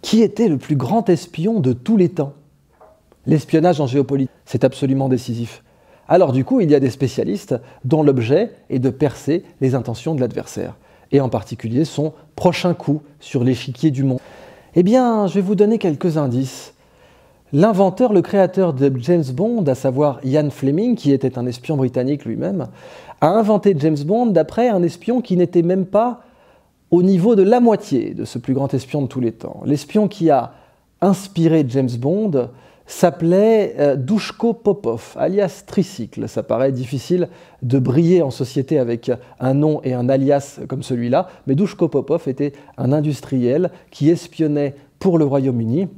Qui était le plus grand espion de tous les temps? L'espionnage en géopolitique, c'est absolument décisif. Alors du coup, il y a des spécialistes dont l'objet est de percer les intentions de l'adversaire, et en particulier son prochain coup sur l'échiquier du monde. Eh bien, je vais vous donner quelques indices. L'inventeur, le créateur de James Bond, à savoir Ian Fleming, qui était un espion britannique lui-même, a inventé James Bond d'après un espion qui n'était même pas au niveau de la moitié de ce plus grand espion de tous les temps. L'espion qui a inspiré James Bond s'appelait Duško Popov, alias Tricycle. Ça paraît difficile de briller en société avec un nom et un alias comme celui-là, mais Duško Popov était un industriel qui espionnait pour le Royaume-Uni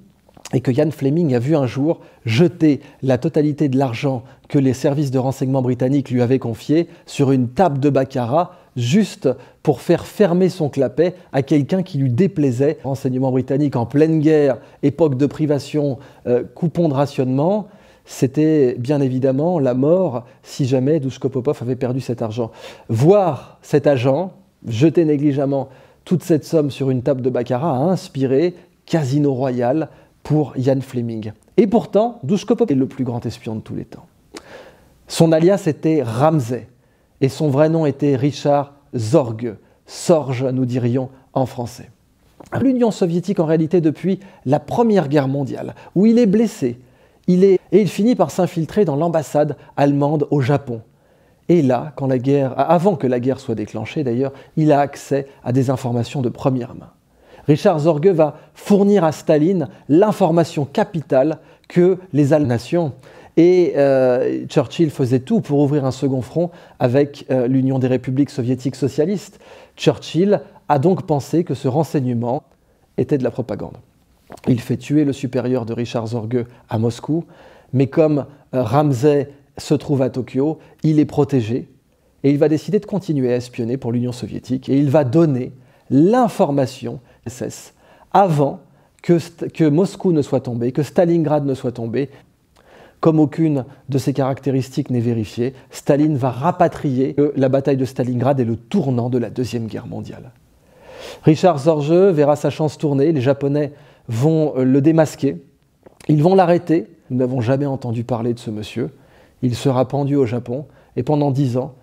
et que Ian Fleming a vu un jour jeter la totalité de l'argent que les services de renseignement britanniques lui avaient confié sur une table de baccarat, juste pour faire fermer son clapet à quelqu'un qui lui déplaisait. Renseignement britannique en pleine guerre, époque de privation, coupon de rationnement, c'était bien évidemment la mort si jamais Duško Popov avait perdu cet argent. Voir cet agent jeter négligemment toute cette somme sur une table de baccarat a inspiré Casino Royale pour Ian Fleming. Et pourtant, Duško Popov est le plus grand espion de tous les temps. Son alias était Ramsay et son vrai nom était Richard Zorge. Sorge, nous dirions en français. L'Union soviétique, en réalité, depuis la Première Guerre mondiale, où il est blessé, et il finit par s'infiltrer dans l'ambassade allemande au Japon. Et là, avant que la guerre soit déclenchée d'ailleurs, il a accès à des informations de première main. Richard Zorge va fournir à Staline l'information capitale que les nations et Churchill faisait tout pour ouvrir un second front avec l'Union des républiques soviétiques socialistes. Churchill a donc pensé que ce renseignement était de la propagande. Il fait tuer le supérieur de Richard Zorge à Moscou, mais comme Ramsay se trouve à Tokyo, il est protégé et il va décider de continuer à espionner pour l'Union soviétique et il va donner l'information SS avant que Moscou ne soit tombé, que Stalingrad ne soit tombé. Comme aucune de ces caractéristiques n'est vérifiée, Staline va rapatrier que la bataille de Stalingrad est le tournant de la Deuxième Guerre mondiale. Richard Zorge verra sa chance tourner, les Japonais vont le démasquer, ils vont l'arrêter. Nous n'avons jamais entendu parler de ce monsieur. Il sera pendu au Japon et pendant 10 ans,